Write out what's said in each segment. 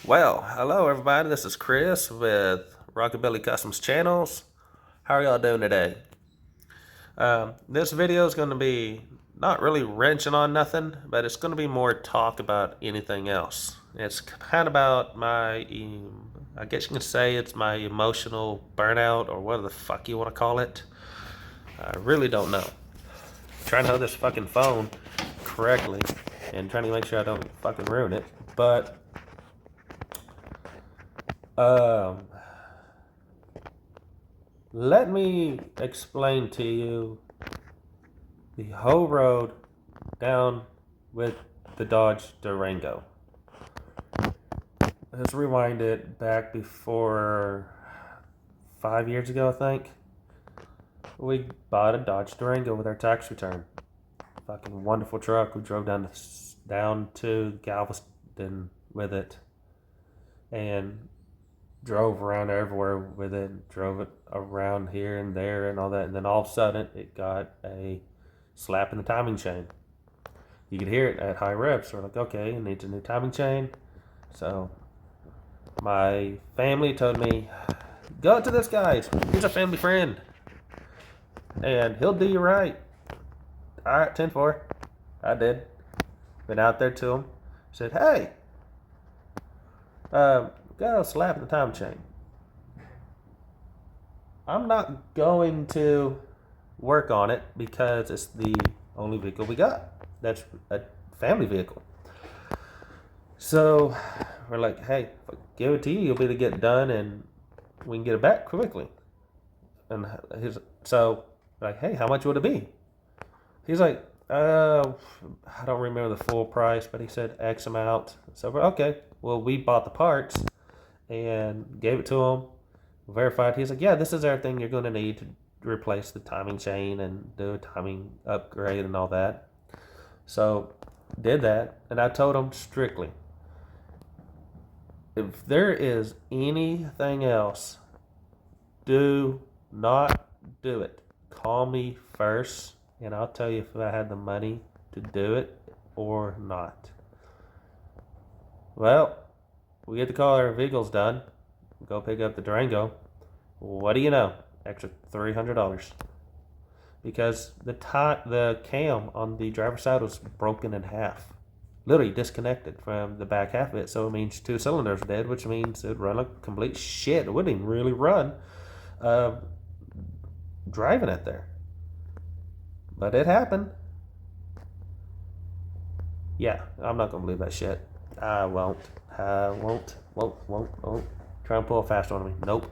Well, hello everybody. This is Chris with Rockabilly Customs Channels. How are y'all doing today? This video is going to be not really wrenching on nothing, but it's going to be more talk about anything else. It's kind of about I guess you can say it's my emotional burnout or whatever the fuck you want to call it. I really don't know. I'm trying to hold this fucking phone correctly and trying to make sure I don't fucking ruin it, but um let me explain to you the whole road down with the Dodge Durango. Let's rewind it back before 5 years ago, I think. We bought a Dodge Durango with our tax return. Fucking wonderful truck. We drove down to Galveston with it and drove around everywhere with it, drove it around here and there and all that, and then all of a sudden it got a slap in the timing chain. You could hear it at high reps. We're like, okay, it needs a new timing chain. So my family told me, go to this guy. He's a family friend, and he'll do you right. All right, 10-4. I did. Went out there to him. Said, hey, got a slap in the time chain. I'm not going to work on it because it's the only vehicle we got. That's a family vehicle. So we're like, hey, give it to you. You'll be able to get it done and we can get it back quickly. And so like, hey, how much would it be? He's like, I don't remember the full price, but he said X amount. So we're okay. Well, we bought the parts and gave it to him. Verified. He's like, yeah, this is everything you're going to need to replace the timing chain and do a timing upgrade and all that. So did that, and I told him strictly, if there is anything else, do not do it. Call me first, and I'll tell you if I had the money to do it or not. Well, we get to call our vehicles done. Go pick up the Durango. What do you know? Extra $300 because the cam on the driver's side was broken in half, literally disconnected from the back half of it. So it means two cylinders are dead, which means it'd run like complete shit. It wouldn't even really run driving it there, but it happened. Yeah, I'm not gonna believe that shit. I won't. Won't. Try and pull a fast one on me. Nope.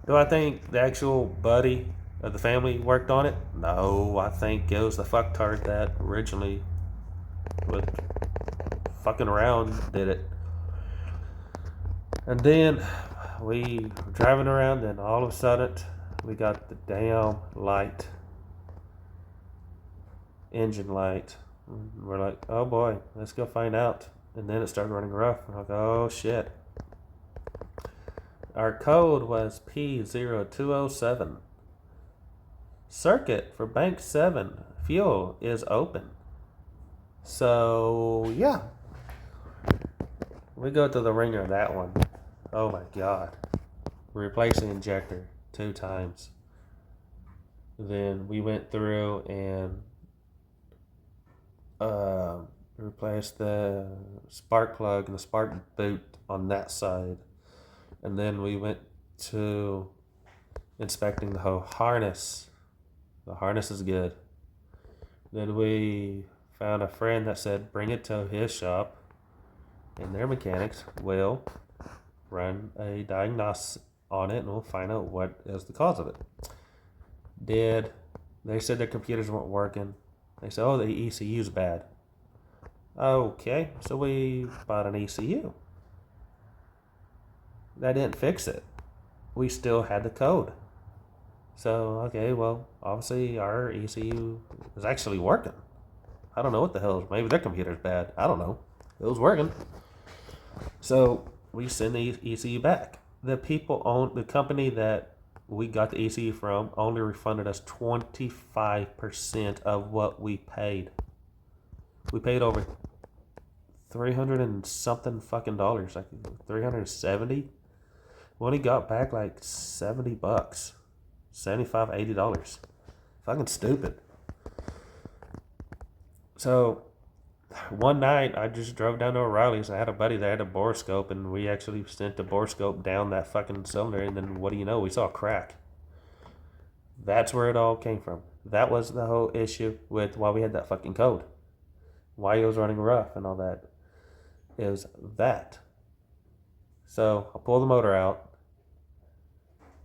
Do I think the actual buddy of the family worked on it? No, I think it was the fucktard that originally was fucking around did it. And then we were driving around, and all of a sudden we got the damn light, engine light. We're like, oh boy, let's go find out. And then it started running rough. We're like, oh shit. Our code was P0207. Circuit for bank 7 fuel is open. So yeah, we go to the ringer of that one. Oh my god. We replaced the injector 2 times. Then we went through and replaced the spark plug and the spark boot on that side. And then we went to inspecting the whole harness. The harness is good. Then we found a friend that said bring it to his shop, and their mechanics will run a diagnosis on it, and we'll find out what is the cause of it. They said their computers weren't working. They said, oh, the ECU's bad. Okay, so we bought an ECU. That didn't fix it. We still had the code. So, okay, well, obviously our ECU is actually working. I don't know what the hell. Maybe their computer's bad. I don't know. It was working. So we send the ECU back. The company that we got the ECU from only refunded us 25% of what we paid. We paid over $300 and something fucking dollars, like 370. When he got back like $70, 75, $80. Fucking stupid. So one night I just drove down to O'Reilly's. I had a buddy that had a borescope, and we actually sent the borescope down that fucking cylinder, and then what do you know? We saw a crack. That's where it all came from. That was the whole issue with why we had that fucking code. Why it was running rough and all that. It was that. So I pulled the motor out.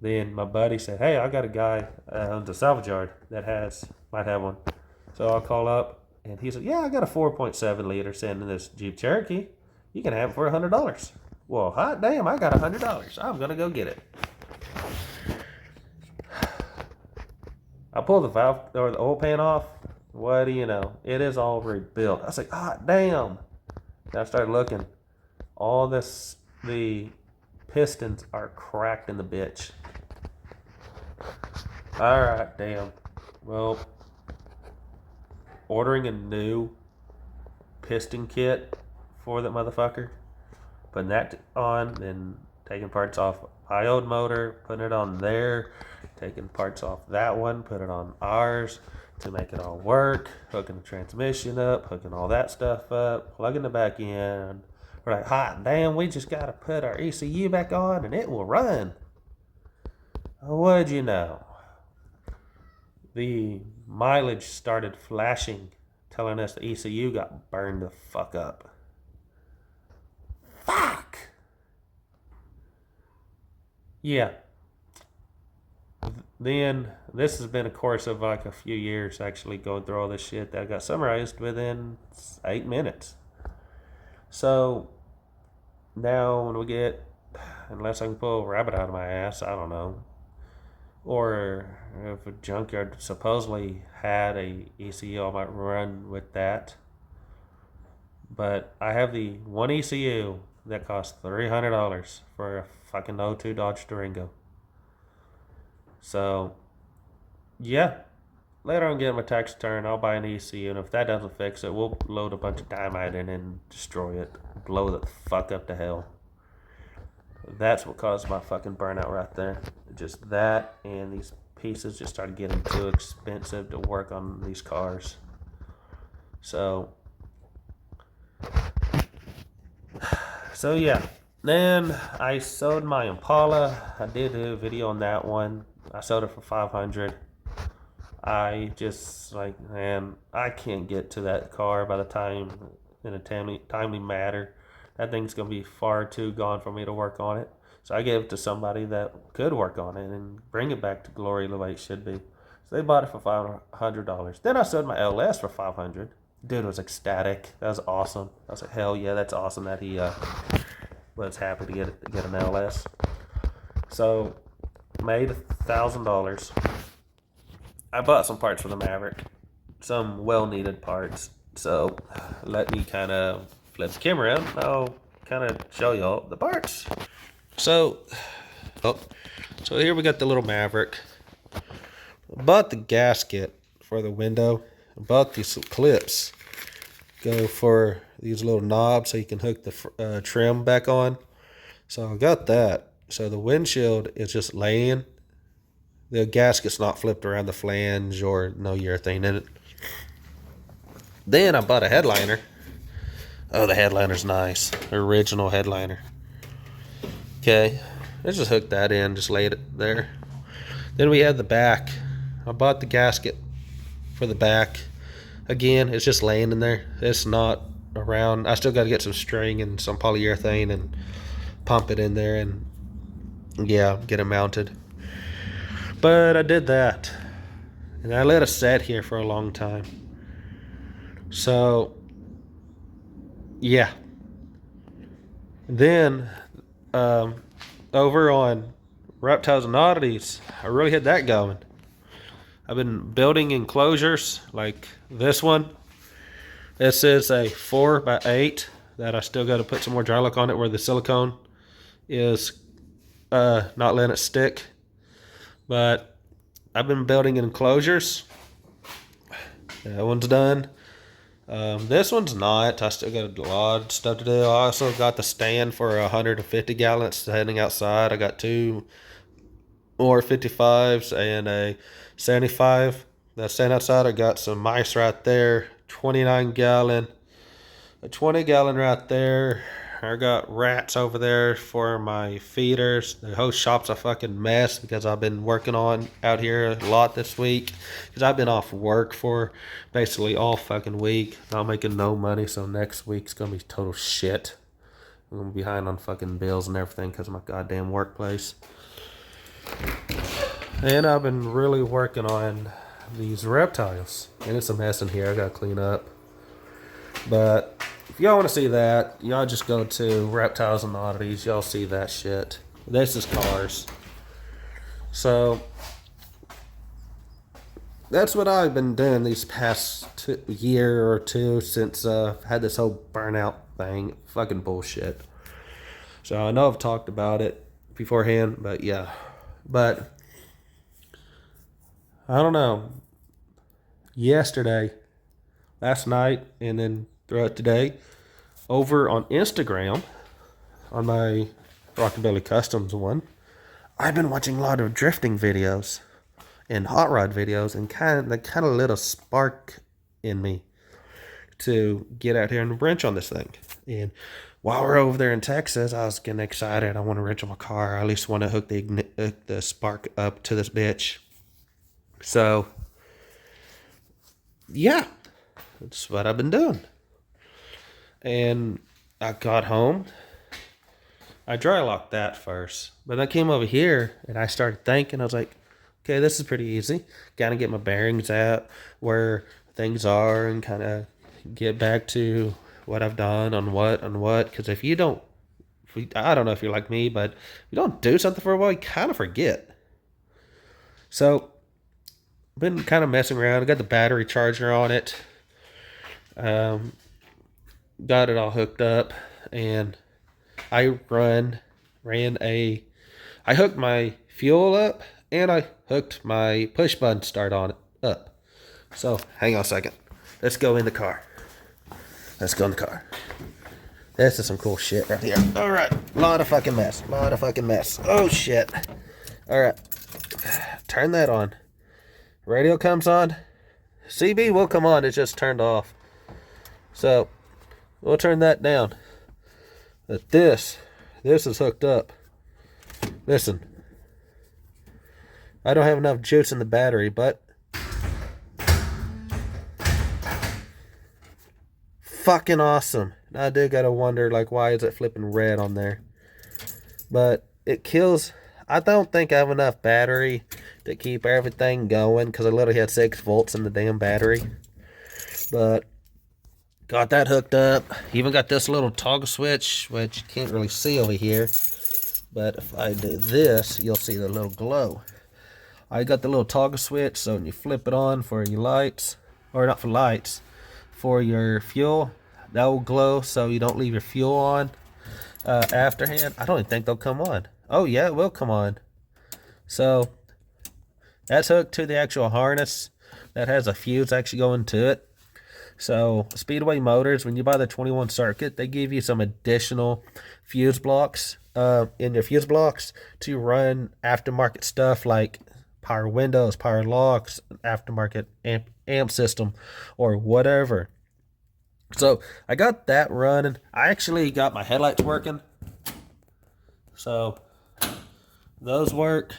Then my buddy said, "Hey, I got a guy at the salvage yard that might have one." So I'll call up, and he said, "Yeah, I got a 4.7 liter sitting in this Jeep Cherokee. You can have it for $100." Well, hot damn, I got $100. I'm gonna go get it. I pulled the valve or the oil pan off. What do you know? It is all rebuilt. I was like, hot damn. Then I started looking. The pistons are cracked in the bitch. Alright, damn. Well, ordering a new piston kit for that motherfucker, putting that on, then taking parts off my old motor, putting it on there, taking parts off that one, put it on ours to make it all work, hooking the transmission up, hooking all that stuff up, plugging it back in. We're like, hot damn, we just got to put our ECU back on and it will run. What'd you know? The mileage started flashing, telling us the ECU got burned the fuck up. Fuck! Yeah. Then this has been a course of like a few years actually going through all this shit that got summarized within 8 minutes. So now when we get, unless I can pull a rabbit out of my ass, I don't know. Or if a junkyard supposedly had a ECU, I might run with that. But I have the one ECU that costs $300 for a fucking 02 Dodge Durango. So, yeah. Later on, getting my tax return, I'll buy an ECU, and if that doesn't fix it, we'll load a bunch of dynamite in and destroy it. Blow the fuck up to hell. That's what caused my fucking burnout right there. Just that, and these pieces just started getting too expensive to work on these cars. So yeah. Then I sold my Impala. I did a video on that one. I sold it for $500. I just like, man, I can't get to that car by the time in a timely manner. That thing's gonna be far too gone for me to work on it. So I gave it to somebody that could work on it and bring it back to glory the way it should be. So they bought it for $500. Then I sold my LS for $500. Dude was ecstatic. That was awesome. I was like, hell yeah, that's awesome that he was happy to get an LS. So made $1,000. I bought some parts for the Maverick, some well-needed parts. So let me kind of flip the camera around. I'll kind of show y'all the parts. So here we got the little Maverick. I bought the gasket for the window. I bought these clips. Go for these little knobs so you can hook the trim back on. So I got that. So the windshield is just laying. The gasket's not flipped around the flange or no urethane in it. Then I bought a headliner. Oh, the headliner's nice. Original headliner. Okay, let's just hook that in, just laid it there. Then we have the back. I bought the gasket for the back. Again, it's just laying in there. It's not around. I still got to get some string and some polyurethane and pump it in there and, yeah, get it mounted. But I did that. And I let it set here for a long time. So, yeah. Then, over on Reptiles and Oddities, I really had that going. I've been building enclosures like this one. This is a 4x8 that I still got to put some more dry lock on it where the silicone is not letting it stick. But I've been building enclosures. That one's done. This one's not. I still got a lot of stuff to do. I also got the stand for 150 gallons standing outside. I got two more 55s and a 75 that stand outside. I got some mice right there. 29 gallon. A 20-gallon right there. I got rats over there for my feeders. The whole shop's a fucking mess because I've been working on out here a lot this week. Because I've been off work for basically all fucking week. Not making no money, so next week's gonna be total shit. I'm gonna be behind on fucking bills and everything because of my goddamn workplace. And I've been really working on these reptiles. And it's a mess in here. I gotta clean up. But if y'all want to see that, y'all just go to Reptiles and Oddities. Y'all see that shit. This is cars. So that's what I've been doing these past year or two since I had this whole burnout thing. Fucking bullshit. So I know I've talked about it beforehand, but yeah. But I don't know. Yesterday, last night, and then throughout today, over on Instagram, on my Rockabilly Customs one, I've been watching a lot of drifting videos and hot rod videos, and that kind of lit a spark in me to get out here and wrench on this thing. And while we're over there in Texas, I was getting excited. I want to wrench on my car. I at least want to hook the spark up to this bitch. So, yeah, that's what I've been doing. And I got home. I dry locked that first. But I came over here and I started thinking. I was like, okay, this is pretty easy. Gotta get my bearings out where things are and kind of get back to what I've done on what. Because if you don't, I don't know if you're like me, but if you don't do something for a while, you kind of forget. So, been kind of messing around. I got the battery charger on it. Got it all hooked up, and I hooked my fuel up, and I hooked my push button start on it up. So hang on a second. Let's go in the car. This is some cool shit right here. All right, lot of fucking mess. Oh shit. All right, turn that on. Radio comes on. CB will come on. It's just turned off. So we'll turn that down. But this is hooked up. Listen. I don't have enough juice in the battery, but fucking awesome. I do gotta wonder, like, why is it flipping red on there? But it kills. I don't think I have enough battery to keep everything going because I literally had 6 volts in the damn battery. But got that hooked up. Even got this little toggle switch, which you can't really see over here. But if I do this, you'll see the little glow. I got the little toggle switch, so when you flip it on for your lights, or not for lights, for your fuel, that will glow so you don't leave your fuel on afterhand. I don't even think they'll come on. Oh yeah, it will come on. So that's hooked to the actual harness that has a fuse actually going to it. So Speedway Motors, when you buy the 21 circuit, they give you some additional fuse blocks in your fuse blocks to run aftermarket stuff like power windows, power locks, aftermarket amp system, or whatever. So I got that running. I actually got my headlights working. So those work.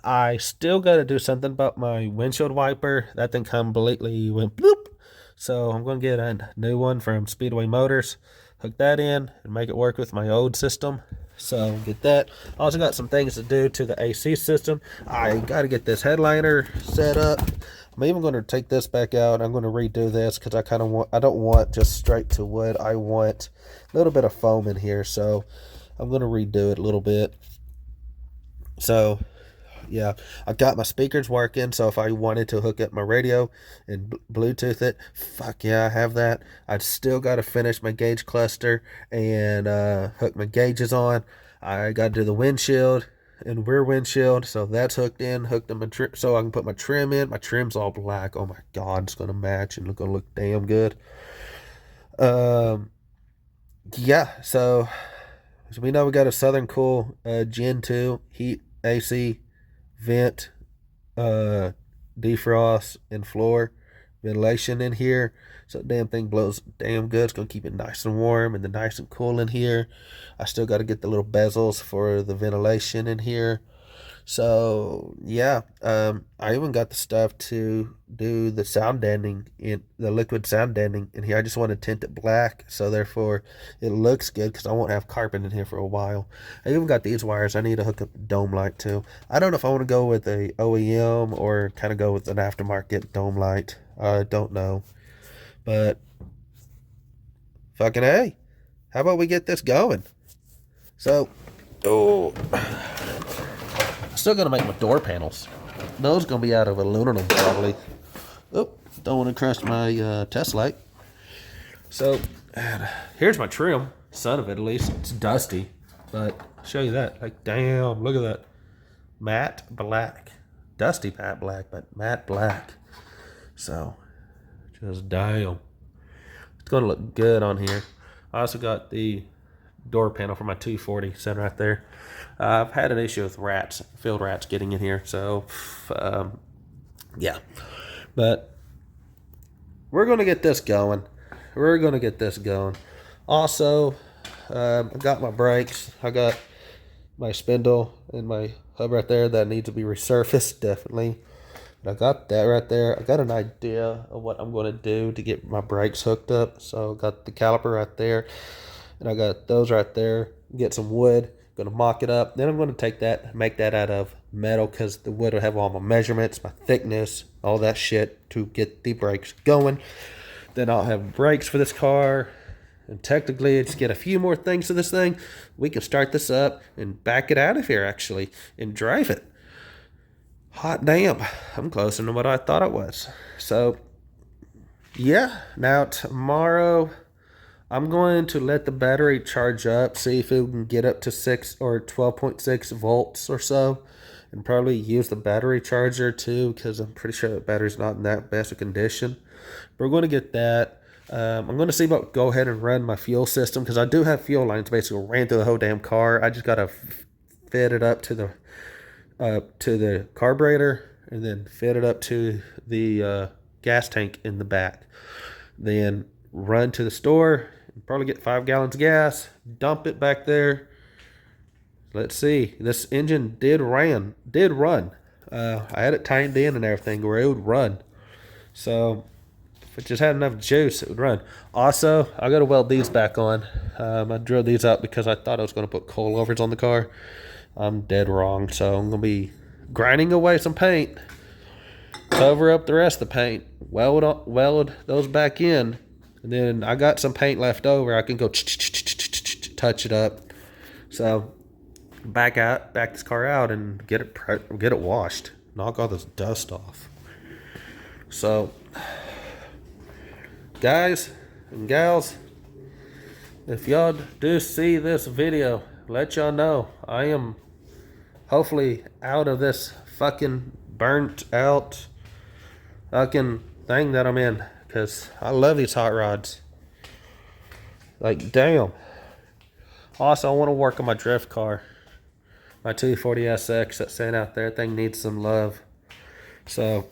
I still got to do something about my windshield wiper. That thing completely went bloop. So I'm going to get a new one from Speedway Motors. Hook that in and make it work with my old system. So get that. Also got some things to do to the AC system. I got to get this headliner set up. I'm even going to take this back out. I'm going to redo this because I don't want just straight to wood. I want a little bit of foam in here. So I'm going to redo it a little bit. So yeah, I've got my speakers working, so if I wanted to hook up my radio and Bluetooth it, fuck yeah, I have that. I'd still got to finish my gauge cluster and hook my gauges on. I got to do the windshield, and rear windshield. So that's hooked in my trim, so I can put my trim in. My trim's all black. Oh my God, it's gonna match and gonna look damn good. Um, yeah. So we know we got a Southern Cool Gen 2 heat AC vent, uh, defrost and floor ventilation in here. So damn thing blows damn good. It's gonna keep it nice and warm and then nice and cool in here. I still got to get the little bezels for the ventilation in here. So yeah, I even got the stuff to do the sound deadening in the liquid sound deadening in here. I just want to tint it black, so therefore it looks good because I won't have carpet in here for a while. I even got these wires. I need to hook up the dome light too. I don't know if I want to go with a OEM or kind of go with an aftermarket dome light. I don't know, but fucking hey, how about we get this going? So, oh. Still gonna make my door panels. Those gonna be out of aluminum probably. Oh, don't want to crush my test light. So here's my trim. Son of it, at least it's dusty, but I'll show you that. Like, damn, look at that, matte black, dusty matte black, but matte black. So just damn, it's gonna look good on here. I also got the door panel for my 240 sitting right there. I've had an issue with field rats getting in here, so yeah. But we're gonna get this going. Also, I got my brakes. I got my spindle and my hub right there that needs to be resurfaced, definitely. I got that right there. I got an idea of what I'm going to do to get my brakes hooked up. So I got the caliper right there, and I got those right there. Get some wood. Going to mock it up. Then I'm going to take that, make that out of metal, because the wood will have all my measurements, my thickness, all that shit to get the brakes going. Then I'll have brakes for this car. And technically, just get a few more things to this thing. We can start this up and back it out of here, actually, and drive it. Hot damn, I'm closer to what I thought it was. So, yeah, now tomorrow I'm going to let the battery charge up, see if it can get up to 6 or 12.6 volts or so, and probably use the battery charger too, because I'm pretty sure the battery's not in that best of condition. But we're going to get that. I'm going to see about go ahead and run my fuel system, because I do have fuel lines basically ran through the whole damn car. I just got to fit it up to the carburetor and then fit it up to the gas tank in the back. Then run to the store and probably get 5 gallons of gas, dump it back there. Let's see. This engine did run. I had it timed in and everything where it would run. So if it just had enough juice, it would run. Also, I got to weld these back on. I drilled these up because I thought I was going to put coilovers on the car. I'm dead wrong. So I'm going to be grinding away some paint, cover up the rest of the paint, weld those back in, and then I got some paint left over. I can go touch it up. So back this car out and get it washed, knock all this dust off. So guys and gals, if y'all do see this video, let y'all know I am hopefully out of this fucking burnt out fucking thing that I'm in, because I love these hot rods. Like, damn. Also, I want to work on my drift car, my 240SX that's sitting out there. That thing needs some love. So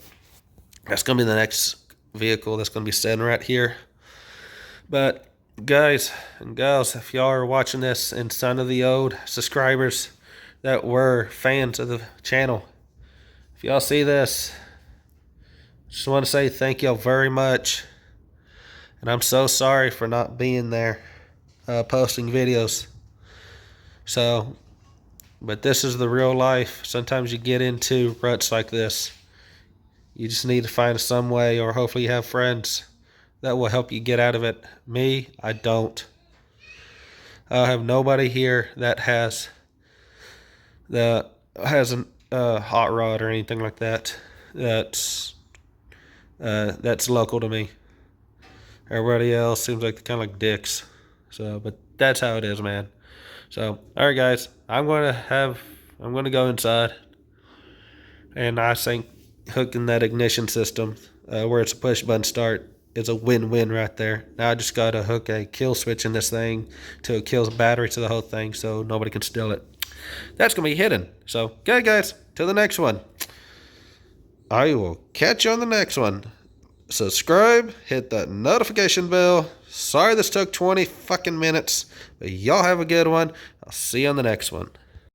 that's gonna be the next vehicle that's gonna be sitting right here. But guys and gals, if y'all are watching this and some of the old subscribers that were fans of the channel, if y'all see this, just want to say thank y'all very much. And I'm so sorry for not being there posting videos. So, but this is the real life. Sometimes you get into ruts like this. You just need to find some way, or hopefully you have friends that will help you get out of it. Me, I don't. I have nobody here that has a hot rod or anything like that. That's local to me. Everybody else seems like they're kind of like dicks. So, but that's how it is, man. So, all right, guys, I'm going to have I'm going to go inside. And I think hooking that ignition system where it's a push button start is a win-win right there. Now I just got to hook a kill switch in this thing to kill the battery to the whole thing so nobody can steal it. That's going to be hidden. So, okay, guys, to the next one. I will catch you on the next one. Subscribe, hit that notification bell. Sorry this took 20 fucking minutes, but y'all have a good one. I'll see you on the next one.